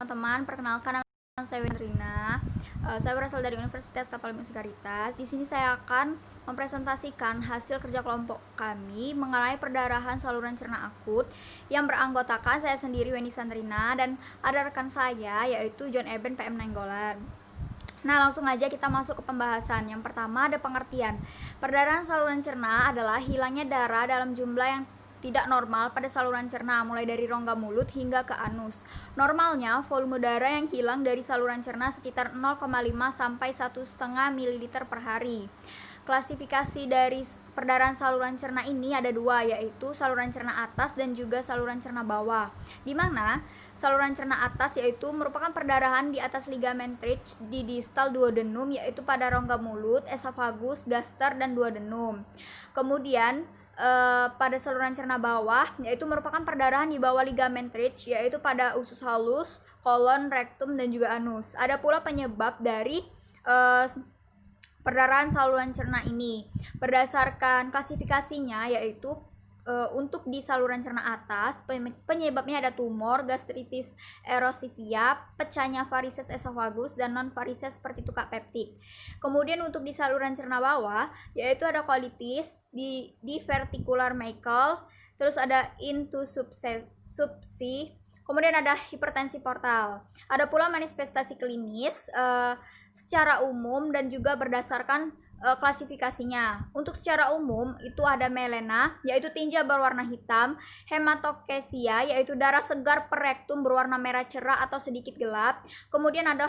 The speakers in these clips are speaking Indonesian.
teman-teman, perkenalkan nama saya Wendrina. Saya berasal dari Universitas Katolik Musikaritas. Di sini saya akan mempresentasikan hasil kerja kelompok kami mengenai perdarahan saluran cerna akut yang beranggotakan saya sendiri Weni Sandrina dan ada rekan saya yaitu John Eben PM Nainggolan. Nah, langsung aja kita masuk ke pembahasan. Yang pertama ada pengertian. Perdarahan saluran cerna adalah hilangnya darah dalam jumlah yang tidak normal pada saluran cerna, mulai dari rongga mulut hingga ke anus. Normalnya, volume darah yang hilang dari saluran cerna sekitar 0,5 sampai 1,5 ml per hari. Klasifikasi dari perdarahan saluran cerna ini ada dua, yaitu saluran cerna atas dan juga saluran cerna bawah. Di mana saluran cerna atas yaitu merupakan perdarahan di atas ligamen Treach di distal duodenum, yaitu pada rongga mulut, esofagus, gaster, dan duodenum. Kemudian pada saluran cerna bawah yaitu merupakan perdarahan di bawah ligamen Treach, yaitu pada usus halus, kolon, rektum, dan juga anus. Ada pula penyebab dari perdarahan saluran cerna ini berdasarkan klasifikasinya, yaitu untuk di saluran cerna atas penyebabnya ada tumor, gastritis erosivia, pecahnya varises esofagus, dan non varises seperti tukak peptik. Kemudian untuk di saluran cerna bawah yaitu ada colitis, di verticular Meckel, terus ada intusubsi, kemudian ada hipertensi portal. Ada pula manifestasi klinis secara umum dan juga berdasarkan klasifikasinya. Untuk secara umum itu ada melena, yaitu tinja berwarna hitam, hematokesia, yaitu darah segar per rektum berwarna merah cerah atau sedikit gelap. Kemudian ada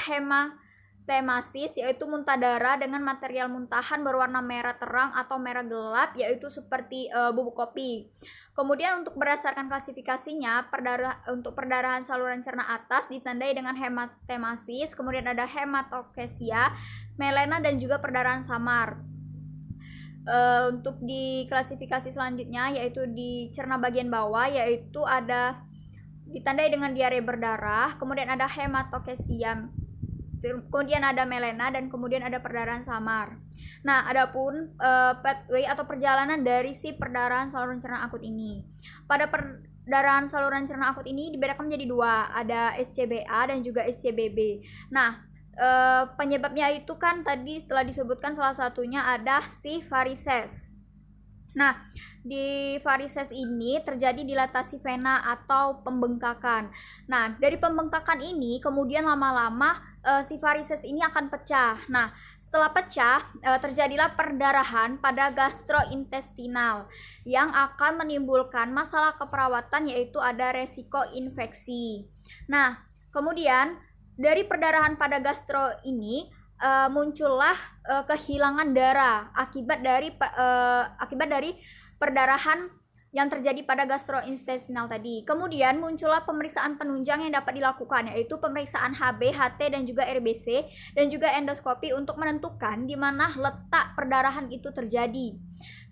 hematemasis, yaitu muntah darah dengan material muntahan berwarna merah terang atau merah gelap, yaitu seperti bubuk kopi. Kemudian untuk berdasarkan klasifikasinya, untuk perdarahan saluran cerna atas ditandai dengan hematemasis, kemudian ada hematokesia, melena, dan juga perdarahan samar. Untuk di klasifikasi selanjutnya yaitu di cerna bagian bawah, yaitu ada ditandai dengan diare berdarah, kemudian ada hematokesia, kemudian ada melena, dan kemudian ada perdarahan samar. Nah, adapun pathway atau perjalanan dari si perdarahan saluran cerna akut ini. Pada perdarahan saluran cerna akut ini dibedakan menjadi dua, ada SCBA dan juga SCBB. Nah, penyebabnya itu kan tadi telah disebutkan, salah satunya ada si varises. Nah, di varises ini terjadi dilatasi vena atau pembengkakan. Nah, dari pembengkakan ini kemudian lama-lama si varises ini akan pecah. Nah, setelah pecah terjadilah perdarahan pada gastrointestinal yang akan menimbulkan masalah keperawatan, yaitu ada resiko infeksi. Nah, kemudian dari perdarahan pada gastro ini muncullah kehilangan darah akibat dari perdarahan yang terjadi pada gastrointestinal tadi. Kemudian muncullah pemeriksaan penunjang yang dapat dilakukan, yaitu pemeriksaan HB, HT, dan juga RBC, dan juga endoskopi untuk menentukan di mana letak perdarahan itu terjadi.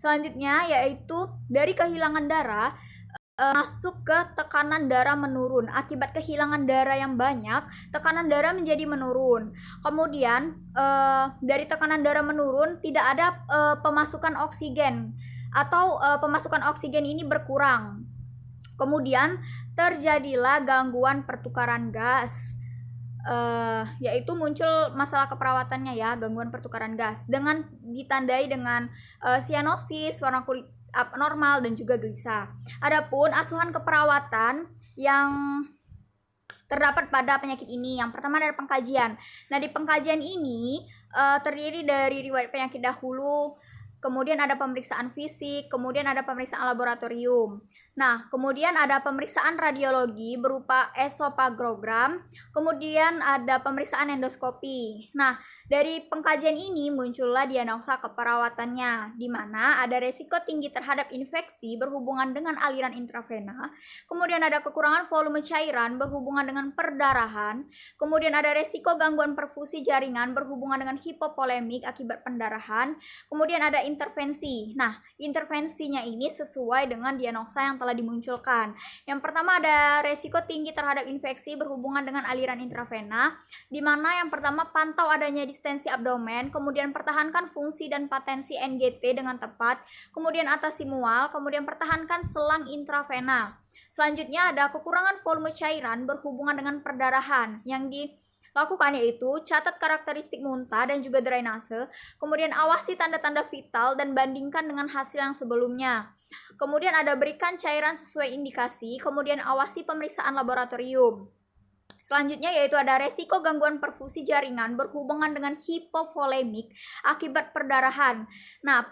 Selanjutnya yaitu dari kehilangan darah masuk ke tekanan darah menurun. Akibat kehilangan darah yang banyak, tekanan darah menjadi menurun. Kemudian dari tekanan darah menurun tidak ada pemasukan oksigen atau pemasukan oksigen ini berkurang. Kemudian terjadilah gangguan pertukaran gas, yaitu muncul masalah keperawatannya ya, gangguan pertukaran gas dengan ditandai dengan sianosis, warna kulit abnormal, dan juga gelisah. Adapun asuhan keperawatan yang terdapat pada penyakit ini, yang pertama dari pengkajian. Nah, di pengkajian ini terdiri dari riwayat penyakit dahulu, kemudian ada pemeriksaan fisik, kemudian ada pemeriksaan laboratorium. Nah, kemudian ada pemeriksaan radiologi berupa esofagogram, kemudian ada pemeriksaan endoskopi. Nah, dari pengkajian ini muncullah diagnosa keperawatannya, di mana ada resiko tinggi terhadap infeksi berhubungan dengan aliran intravena, kemudian ada kekurangan volume cairan berhubungan dengan perdarahan, kemudian ada resiko gangguan perfusi jaringan berhubungan dengan hipovolemik akibat pendarahan, kemudian ada intervensi. Nah, intervensinya ini sesuai dengan diagnosa yang telah dimunculkan. Yang pertama ada resiko tinggi terhadap infeksi berhubungan dengan aliran intravena, di mana yang pertama pantau adanya distensi abdomen, kemudian pertahankan fungsi dan patensi NGT dengan tepat, kemudian atasi mual, kemudian pertahankan selang intravena. Selanjutnya ada kekurangan volume cairan berhubungan dengan perdarahan yang dilakukan yaitu catat karakteristik muntah dan juga drainase, kemudian awasi tanda-tanda vital dan bandingkan dengan hasil yang sebelumnya. Kemudian ada berikan cairan sesuai indikasi, kemudian awasi pemeriksaan laboratorium. Selanjutnya yaitu ada resiko gangguan perfusi jaringan berhubungan dengan hipovolemik akibat perdarahan. Nah,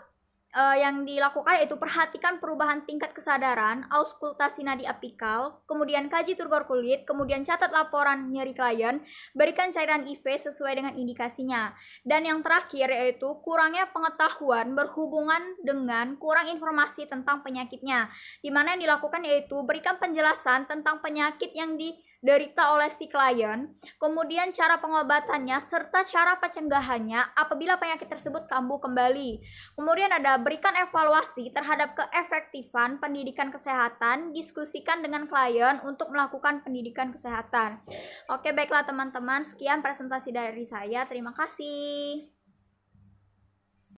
yang dilakukan yaitu perhatikan perubahan tingkat kesadaran, auskultasi nadi apikal, kemudian kaji turgor kulit, kemudian catat laporan nyeri klien, berikan cairan IV sesuai dengan indikasinya. Dan yang terakhir yaitu kurangnya pengetahuan berhubungan dengan kurang informasi tentang penyakitnya, di mana yang dilakukan yaitu berikan penjelasan tentang penyakit yang diderita oleh si klien, kemudian cara pengobatannya serta cara pencegahannya apabila penyakit tersebut kambuh kembali. Kemudian ada berikan evaluasi terhadap keefektifan pendidikan kesehatan, diskusikan dengan klien untuk melakukan pendidikan kesehatan. Oke, baiklah teman-teman, sekian presentasi dari saya. Terima kasih.